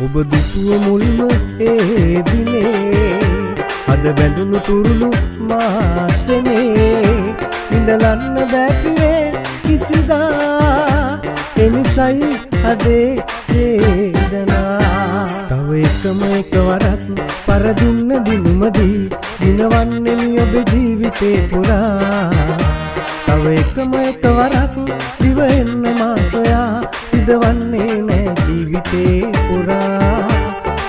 ඔබ දුටුව මුල්ම ඒ දිනේ අද බැඳුණු තුරුළු මාසනේ ඉඳලන්න බැකියේ කිසිදා එනිසයි අදේ වේදනා තව එකම එකවරක් පරදුන්න දිනුමදී දිනවන්නේ ඔබ ජීවිතේ පුරා තව එකම එකවරක් දිව එන්න මාසයා ඉදවන්නේ නෑ ජීවිතේ පුරා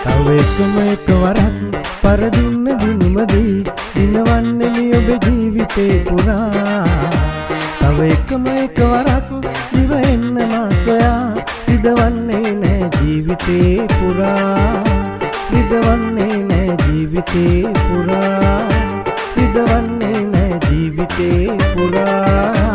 තව එකම එකවරක් පරදුන්න දිනුමදී දිනවන්නේ ඔබ ජීවිතේ පුරා තව එකම එකවරක් දිව එන්න මාසයා ඉදවන්නේ නෑ ජීවිතේ පුරා ඉදවන්නේ නෑ ජීවිතේ පුරා ඉදවන්නේ නෑ ජීවිතේ පුරා